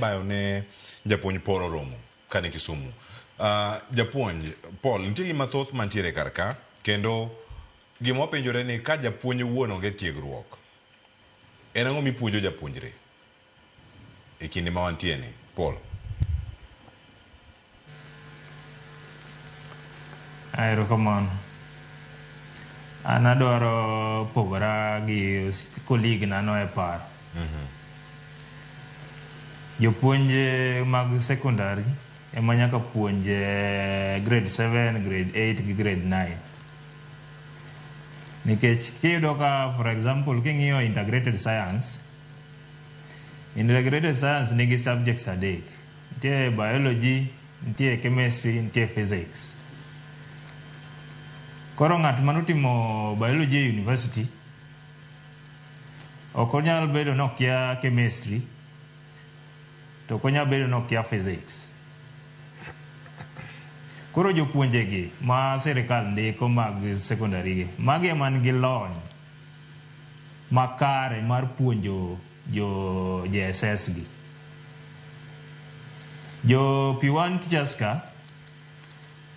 Bayone Jopuonj Paul Oromo kane Kisumu. Jopuonj Paul nitie gima thoth mantiere karka kendo gima penjore ni ka japuonj wuon onge tiegruok en ang'o mipuonjo japuonjre e kinde ma wantie ni Paul? Erokamano. An adwaro pogora gi colleague nano e paro. Jopuonje mag sekondari ema nyaka puonje grade 7, grade 8 gi grade 9. Nikech kiyudo ka for example king'iyo integrated science nigi subjects adek. Nitie biology, nitie chemistry, nitie physics. Koro ng'at manotimo biology e university ok onyal bedo nokia chemistry to ok onyal bedo nokia physics. Koro jopuonjegi ma sirikal ndiko mag sekondari gi magi ema nigi lony makare mar puonjo jo-JSS gi. Jo P1 teachers ka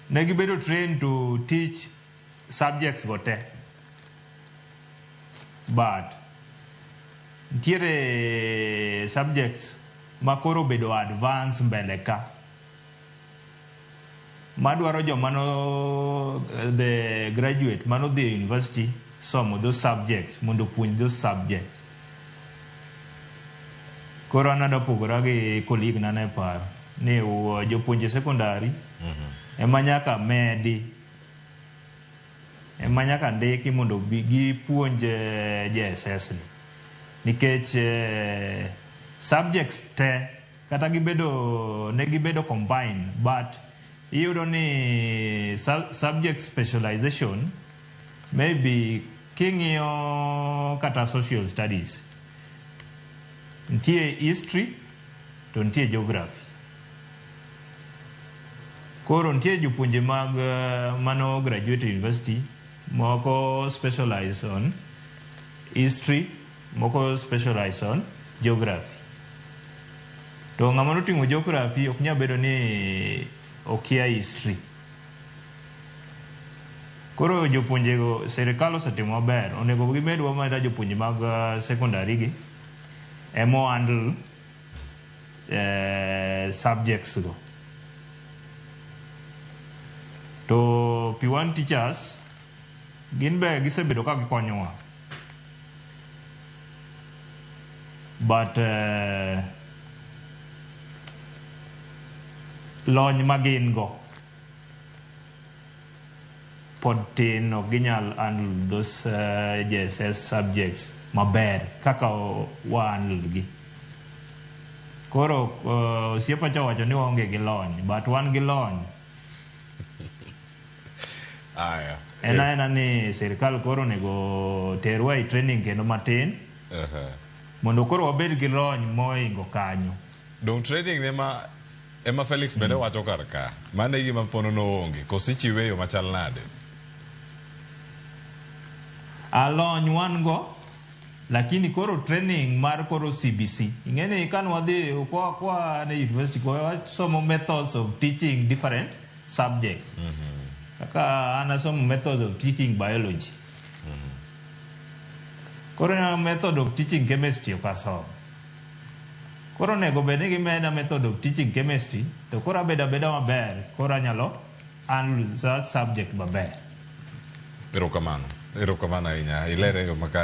ne gibedo trained to teach subjects go te, but ntiere subjects ma koro bedo advance mbele ka madwaro jomano the graduate mano dhi university somo those subjects mondo puonj those subjects. Koro anado pogora gi colleague na ne paro ni jopuonje sekondari ema nyaka medi, ema nyaka ndiki mondo gipuonj JSS ni, nikech subjects te kata ne gibedo combined, but iyudo ni subject specialization maybe king'iyo kata social studies nitie history to nitie geography. Koro nitie jopuonje mag mano graduate university moko specialize on history, moko specialize on geography. To ng'ama noting'o geography ok nyal bedo ni okia history. Koro jopuonjego sirikal osetimo maber, onego gimedwa mana jopuonje mag sekondari gi emo handle subjects go. To P1 teachers gin be gisebedo ka gikonyowa, but lony magin go pod tin, ok ginyal handle those JSS subjects maber kaka handle gi. Koro osiepa cha wacho ni waonge gi lony, but wan gi lony. Ena ni sirikal koro nego terwa i training kendo matin mondo koro wabed gi lony moingo kanyo. Dong training ema Felix bende wacho karka mane gima pono no onge kosichiwe yo machal nade? Lony wan go, lakini koro training mar koro CBC. Ingeni kan wadhi kwa ne university kwa somo methods of teaching different subjects. Kaka ana somo method of teaching biology. Koro na method of teaching chemistry okasomo. Koro nego bede gi meda method of teaching chemistry to koro beda maber, koro anyalo handle that subject maber. Erokamano ahinya, ilere yo makare.